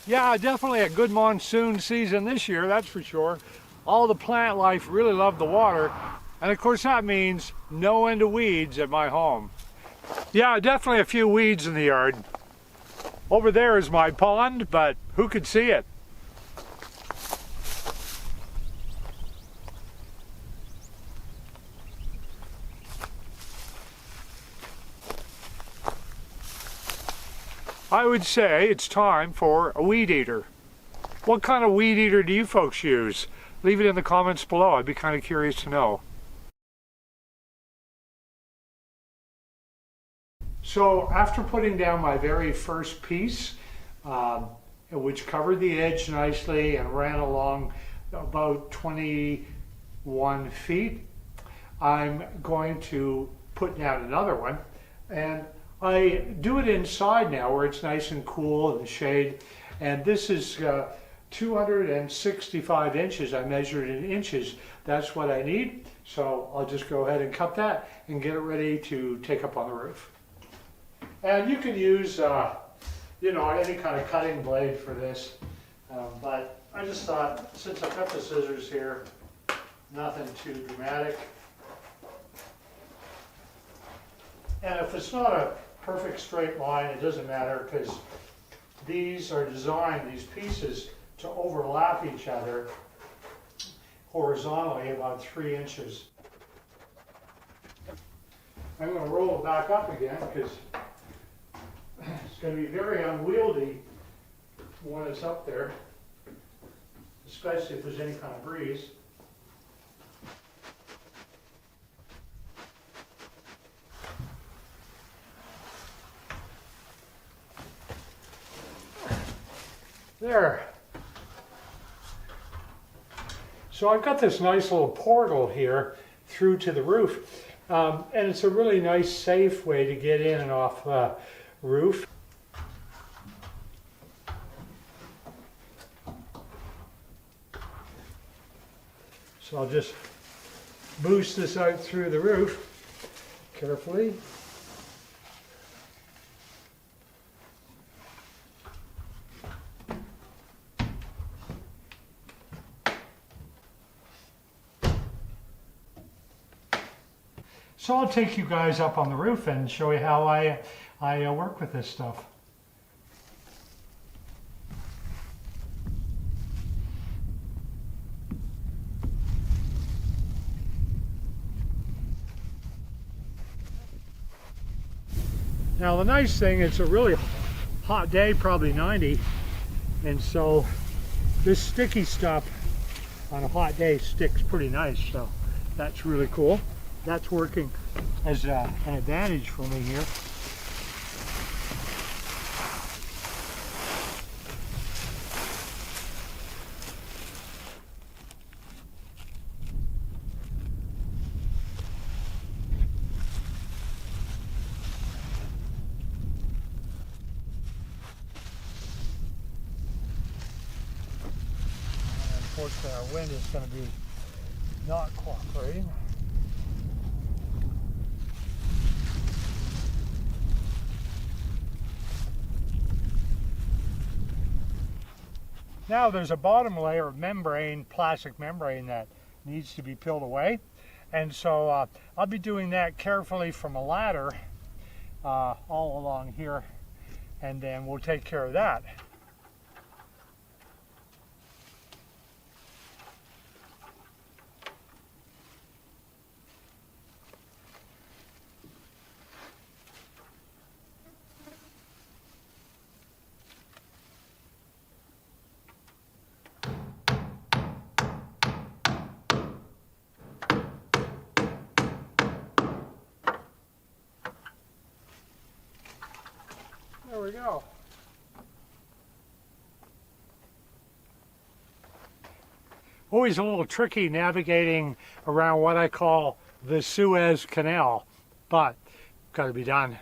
Yeah, definitely a good monsoon season this year, that's for sure. All the plant life really love the water. And of course that means no end of weeds at my home. Yeah, definitely a few weeds in the yard. Over there is my pond, but who could see it? I would say it's time for a weed eater. What kind of weed eater do you folks use? Leave it in the comments below. I'd be kind of curious to know. So after putting down my very first piece, which covered the edge nicely and ran along about 21 feet, I'm going to put down another one. And I do it inside now where it's nice and cool in the shade. And this is 265 inches. I measured in inches. That's what I need. So I'll just go ahead and cut that and get it ready to take up on the roof. And you can use, any kind of cutting blade for this. But I just thought, since I've got the scissors here, nothing too dramatic. And if it's not a perfect straight line, it doesn't matter, because these are designed, these pieces, to overlap each other horizontally about 3 inches. I'm going to roll it back up again because it's going to be very unwieldy when it's up there, especially if there's any kind of breeze. There. So I've got this nice little portal here through to the roof. And it's a really nice, safe way to get in and off the roof. So I'll just boost this out through the roof carefully. So I'll take you guys up on the roof and show you how I work with this stuff. Now the nice thing, it's a really hot day, probably 90, and so this sticky stuff on a hot day sticks pretty nice, so that's really cool. That's working as an advantage for me here. And unfortunately, our wind is going to be not cooperating. Now there's a bottom layer of membrane, plastic membrane, that needs to be peeled away. And so I'll be doing that carefully from a ladder all along here, and then we'll take care of that. There we go. Always a little tricky navigating around what I call the Suez Canal, but got to be done.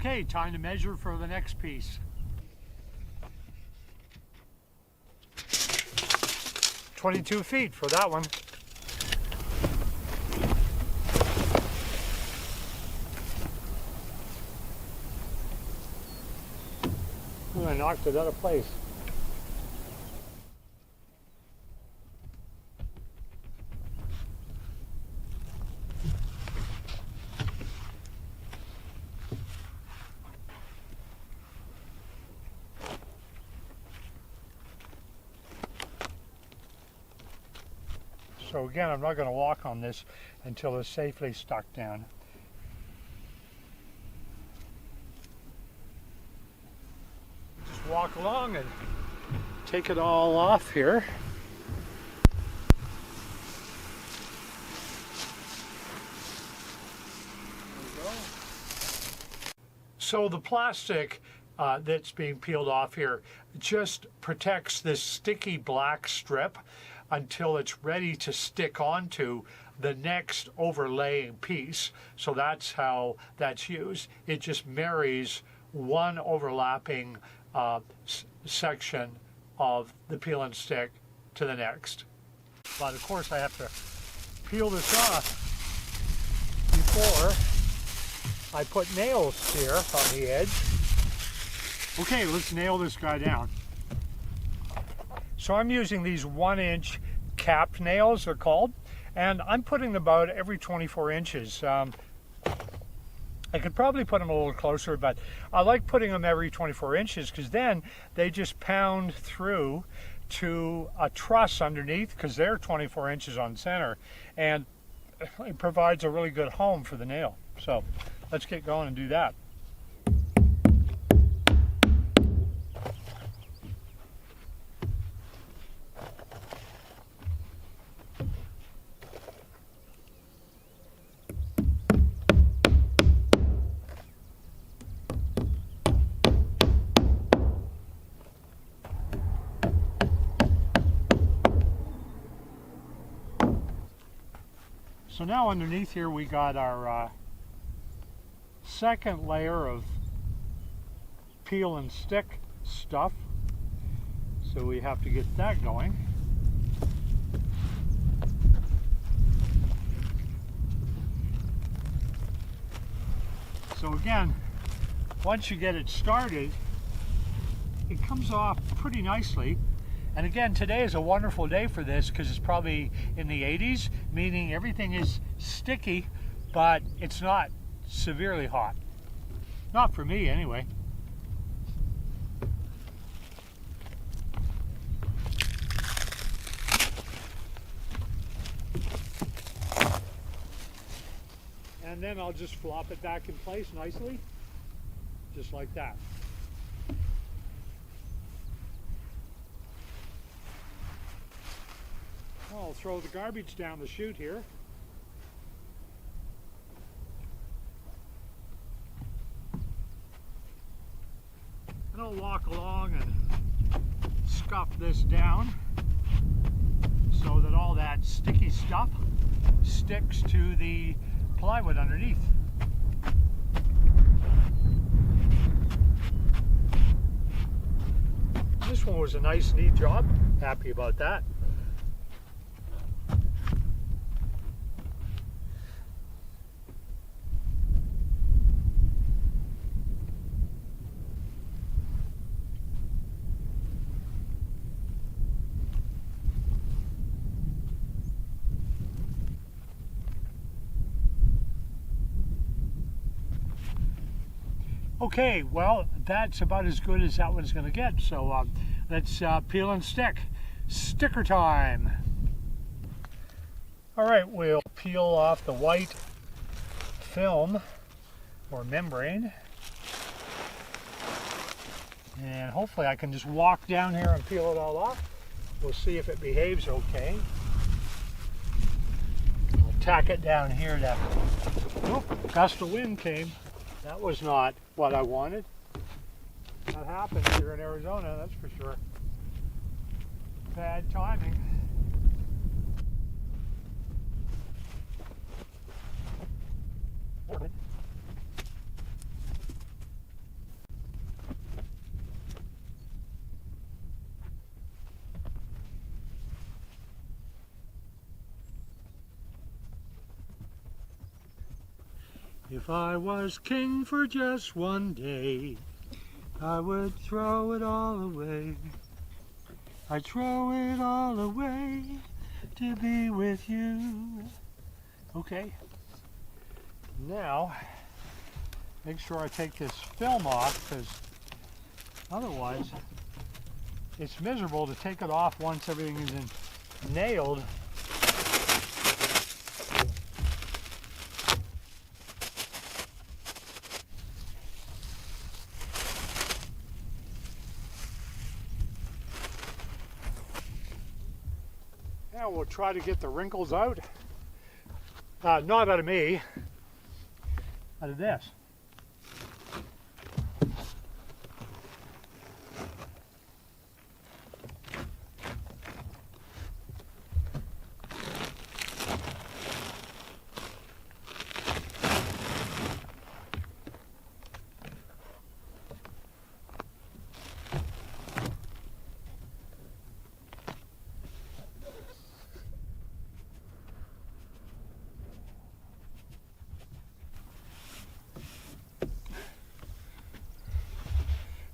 Okay, time to measure for the next piece. 22 feet for that one. Ooh, I knocked it out of place. So again, I'm not going to walk on this until it's safely stuck down. Just walk along and take it all off here. There we go. So the plastic that's being peeled off here just protects this sticky black strip until it's ready to stick onto the next overlaying piece. So that's how that's used. It just marries one overlapping section of the peel and stick to the next. But of course I have to peel this off before I put nails here on the edge. Okay, let's nail this guy down. So I'm using these 1-inch capped nails, they're called, and I'm putting them about every 24 inches. I could probably put them a little closer, but I like putting them every 24 inches because then they just pound through to a truss underneath because they're 24 inches on center, and it provides a really good home for the nail. So let's get going and do that. So now underneath here we got our second layer of peel and stick stuff. So we have to get that going. So again, once you get it started, it comes off pretty nicely. And again, today is a wonderful day for this because it's probably in the 80s, meaning everything is sticky, but it's not severely hot. Not for me, anyway. And then I'll just flop it back in place nicely, just like that. I'll throw the garbage down the chute here. And I'll walk along and scuff this down so that all that sticky stuff sticks to the plywood underneath. This one was a nice, neat job. Happy about that. Okay, well, that's about as good as that one's going to get. So let's peel and stick. Sticker time. All right, we'll peel off the white film or membrane. And hopefully I can just walk down here and peel it all off. We'll see if it behaves okay. I'll tack it down here to... Oh, gust of wind came. That was not what I wanted. That happens here in Arizona, that's for sure. Bad timing. If I was king for just one day, I would throw it all away. I'd throw it all away to be with you. Okay, now make sure I take this film off, because otherwise it's miserable to take it off once everything is nailed. Now we'll try to get the wrinkles out. Not out of me, out of this.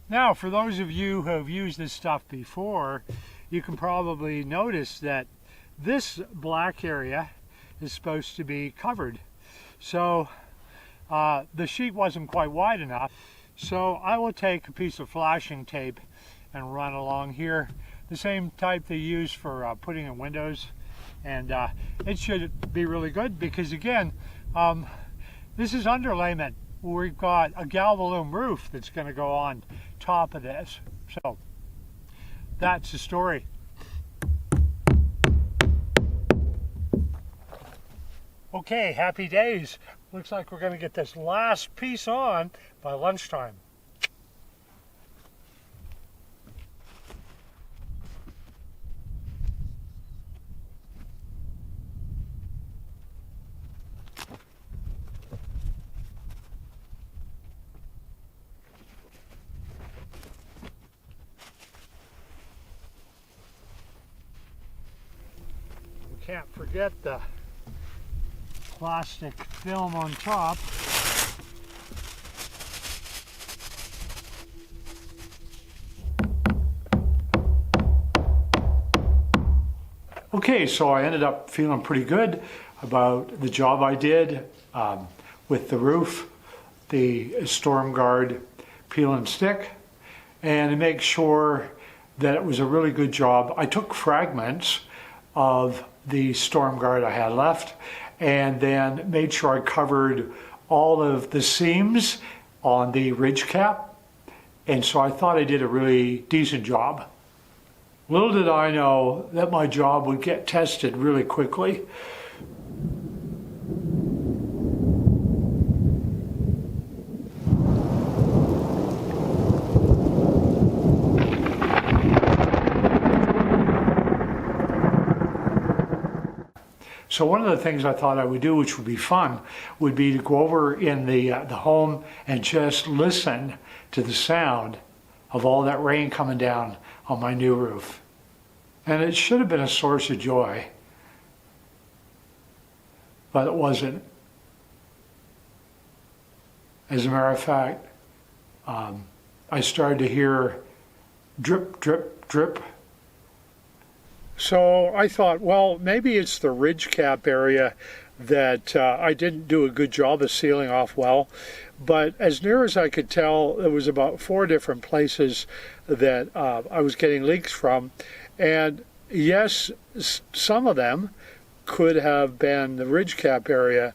Now, for those of you who have used this stuff before, you can probably notice that this black area is supposed to be covered. So the sheet wasn't quite wide enough. So I will take a piece of flashing tape and run along here, the same type they use for putting in windows. And it should be really good because, again, this is underlayment. We've got a galvalume roof that's going to go on top of this. So that's the story. Okay, happy days. Looks like we're going to get this last piece on by lunchtime. Can't forget the plastic film on top. Okay, so I ended up feeling pretty good about the job I did with the roof, the storm guard peel and stick, and to make sure that it was a really good job. I took fragments of the storm guard I had left and then made sure I covered all of the seams on the ridge cap, and so I thought I did a really decent job. Little did I know that my job would get tested really quickly. So one of the things I thought I would do, which would be fun, would be to go over in the home and just listen to the sound of all that rain coming down on my new roof. And it should have been a source of joy, but it wasn't. As a matter of fact, I started to hear drip, drip, drip. So I thought, well, maybe it's the ridge cap area that I didn't do a good job of sealing off well. But as near as I could tell, there was about 4 different places that I was getting leaks from. And yes, some of them could have been the ridge cap area,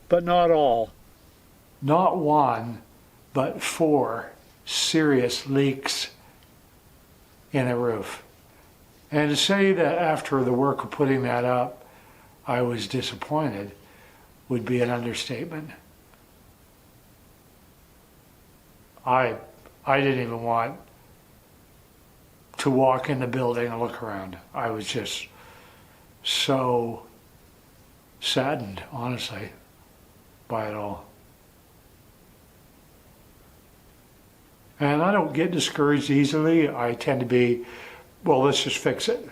but not all. Not 1, but 4 serious leaks in the roof. And to say that after the work of putting that up, I was disappointed would be an understatement. I didn't even want to walk in the building and look around. I was just so saddened, honestly, by it all. And I don't get discouraged easily. I tend to be, well, let's just fix it.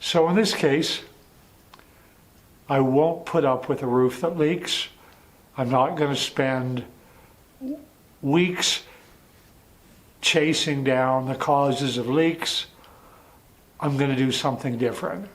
So in this case, I won't put up with a roof that leaks. I'm not going to spend weeks chasing down the causes of leaks. I'm going to do something different.